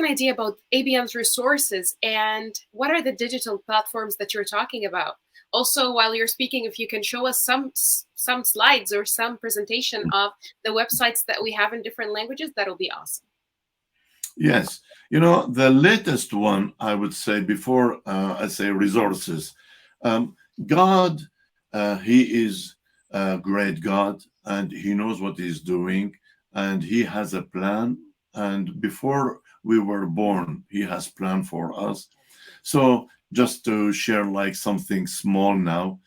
idea about ABN's resources and what are the digital platforms that you're talking about. Also, while you're speaking, if you can show us some slides or some presentation of the websites that we have in different languages, that'll be awesome. Yes. You know, the latest one, I would say, before I say resources, God, he is a great God, and he knows what he's doing, and he has a plan. And before we were born, he has planned for us. So just to share like something small now,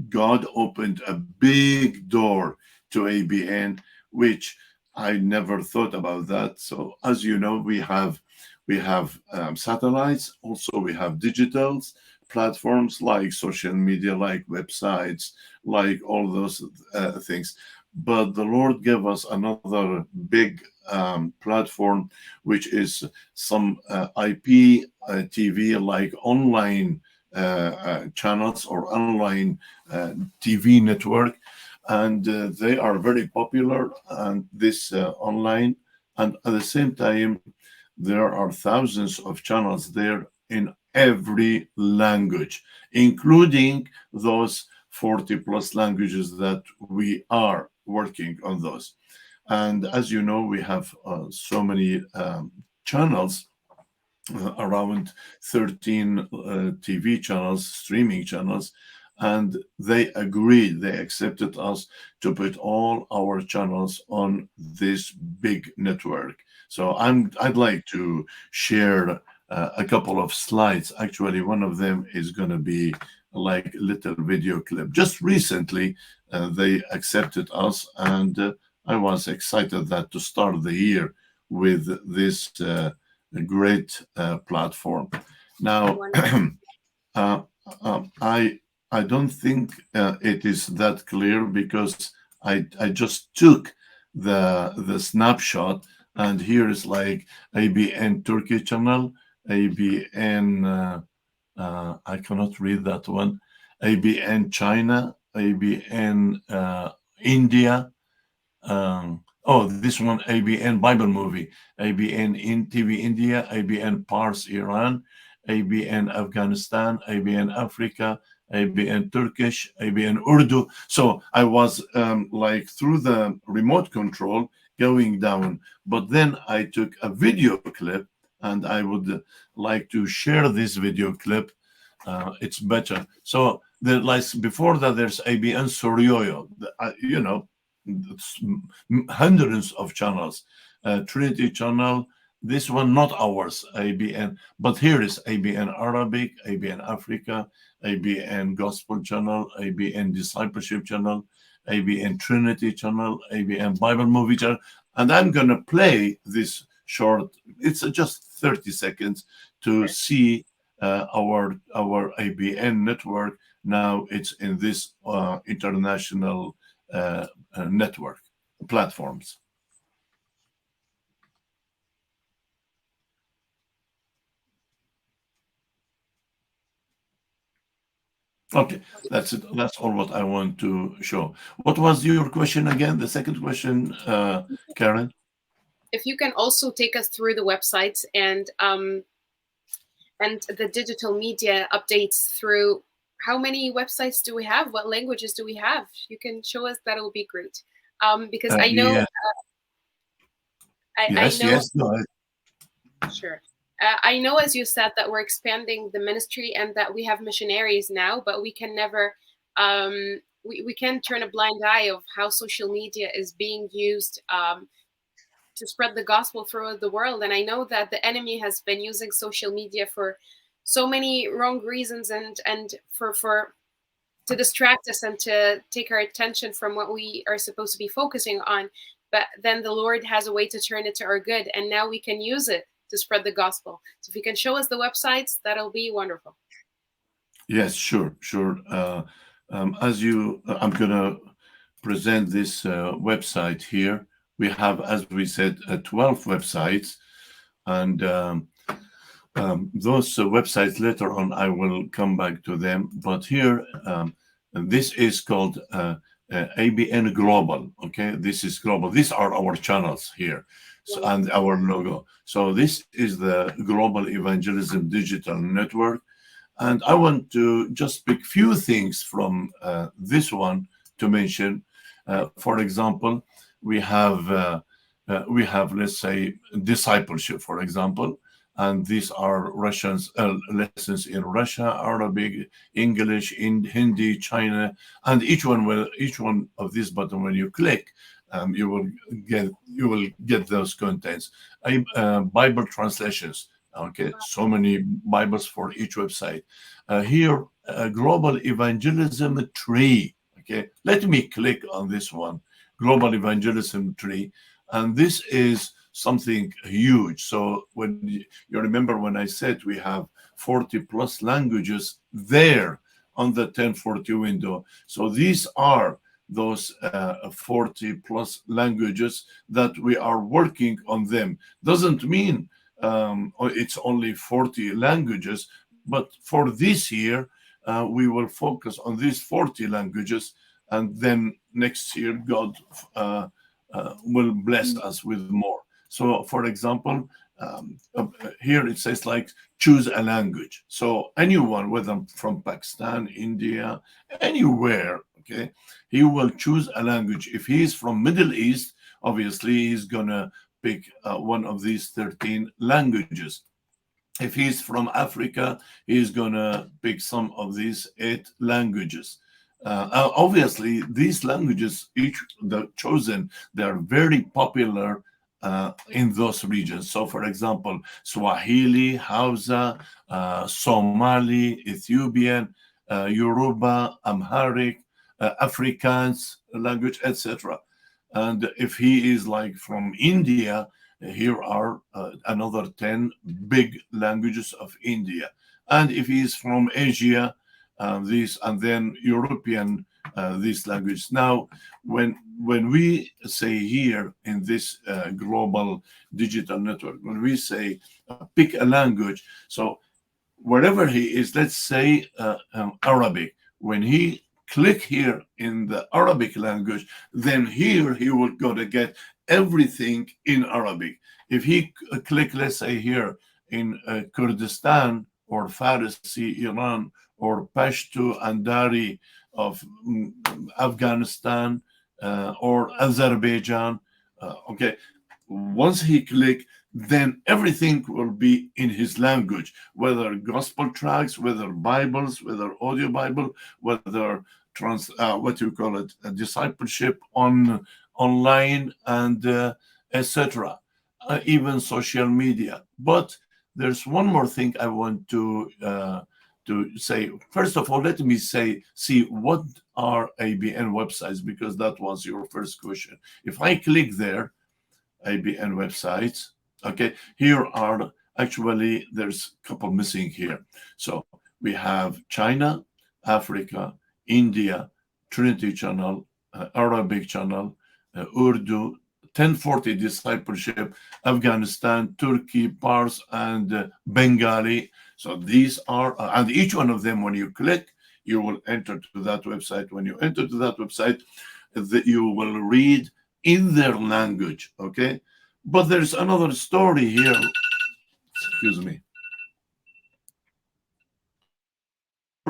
God opened a big door to ABN, which I never thought about that. So as you know, we have satellites. Also, we have digitals platforms like social media, like websites, like all those things. But the Lord gave us another big platform, which is some IP TV, like online channels or online TV network. And they are very popular, and this online. And at the same time, there are thousands of channels there in every language, including those 40 plus languages that we are working on those. And as you know, we have so many channels, around 13 TV channels, streaming channels, and they agreed, they accepted us to put all our channels on this big network. So I'd like to share a couple of slides. Actually, one of them is going to be like a little video clip. Just recently, they accepted us, and I was excited that to start the year with this great platform. Now, I don't think it is that clear, because I just took the snapshot, and here is like ABN Turkey channel, ABN I cannot read that one, ABN China, ABN India. Oh, this one, ABN Bible Movie, ABN in TV India, ABN Pars Iran, ABN Afghanistan, ABN Africa, ABN Turkish, ABN Urdu. So I was like through the remote control going down, but then I took a video clip, and I would like to share this video clip. It's better. So like before that, there's ABN Sorioyo, you know, hundreds of channels, Trinity channel. This one not ours, ABN, but here is ABN Arabic, ABN Africa, ABN Gospel channel, ABN Discipleship channel, ABN Trinity channel, ABN Bible Movie channel. And I'm going to play this short, it's just 30 seconds to see our ABN network. Now it's in this international network platforms. Okay, that's it. That's all what I want to show. What was your question again? The second question, Karen? If you can also take us through the websites and the digital media updates through. How many websites do we have? What languages do we have? You can show us, that will be great. Because I know. Yeah. I know. Yes, go ahead. Sure. I know, as you said, that we're expanding the ministry and that we have missionaries now, but we can never, we can't turn a blind eye of how social media is being used to spread the gospel throughout the world. And I know that the enemy has been using social media for so many wrong reasons and for to distract us and to take our attention from what we are supposed to be focusing on. But then the Lord has a way to turn it to our good, and now we can use it to spread the gospel. So if you can show us the websites, that'll be wonderful. Yes, sure. As you, I'm going to present this website here. We have, as we said, 12 websites, and those websites later on, I will come back to them. But here, this is called ABN Global. Okay, this is global. These are our channels here. So, and our logo. So this is the Global Evangelism Digital Network. And I want to just pick few things from this one to mention. For example, we have, let's say, discipleship, for example. And these are Russians lessons in Russia, Arabic, English, in Hindi, China, and each one of these buttons, when you click, you will get those contents. Bible translations. Okay, so many Bibles for each website. Here, Global Evangelism Tree. Okay, let me click on this one, Global Evangelism Tree, and this is something huge. So when you remember when I said we have 40 plus languages there on the 1040 window. So these are those 40 plus languages that we are working on them. Doesn't mean it's only 40 languages, but for this year, we will focus on these 40 languages, and then next year, God will bless us with more. So, for example, here it says like choose a language. So anyone, whether from Pakistan, India, anywhere, okay, he will choose a language. If he is from Middle East, obviously he's gonna pick one of these 13 languages. If he's from Africa, he's gonna pick some of these 8 languages. Obviously, these languages, each the chosen, they are very popular in those regions. So, for example, Swahili, Hausa, Somali, Ethiopian, Yoruba, Amharic, Afrikaans language, etc. And if he is like from India, here are another 10 big languages of India. And if he is from Asia, these, and then European, these languages. Now, when we say here in this global digital network, when we say pick a language, so wherever he is, let's say Arabic, when he click here in the Arabic language, then here he will go to get everything in Arabic. If he click, let's say here in Kurdistan or Farsi, Iran, or Pashto and Dari of Afghanistan or Azerbaijan, okay, once he click, then everything will be in his language, whether gospel tracks, whether Bibles, whether audio Bible, whether discipleship online, and etc. Even social media. But there's one more thing I want to say. First of all, let me see what are ABN websites, because that was your first question. If I click there, ABN websites, okay, here are actually, there's a couple missing here. So we have China, Africa, India, Trinity Channel, Arabic Channel, Urdu, 1040 Discipleship, Afghanistan, Turkey, Pars, and Bengali. So these are, and each one of them, when you click, you will enter to that website. When you enter to that website, you will read in their language, okay? But there's another story here. Excuse me.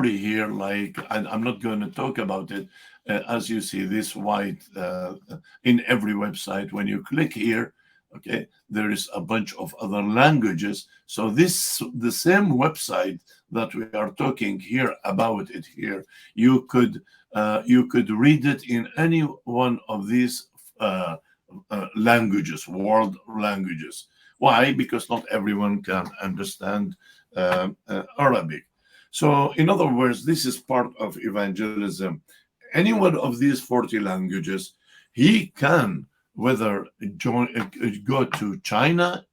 Here, like, I'm not going to talk about it. As you see, this white in every website, when you click here, okay, there is a bunch of other languages. So the same website that we are talking here about it here, you could read it in any one of these languages, world languages. Why? Because not everyone can understand Arabic. So, in other words, this is part of evangelism. Any one of these 40 languages, he can whether go to China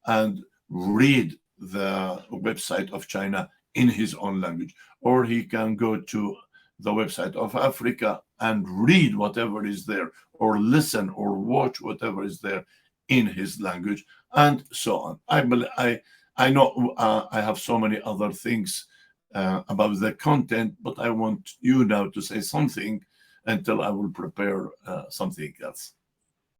and read the website of China in his own language, or he can go to the website of Africa and read whatever is there, or listen or watch whatever is there in his language, and so on. I know I have so many other things about the content, but I want you now to say something until I will prepare something else.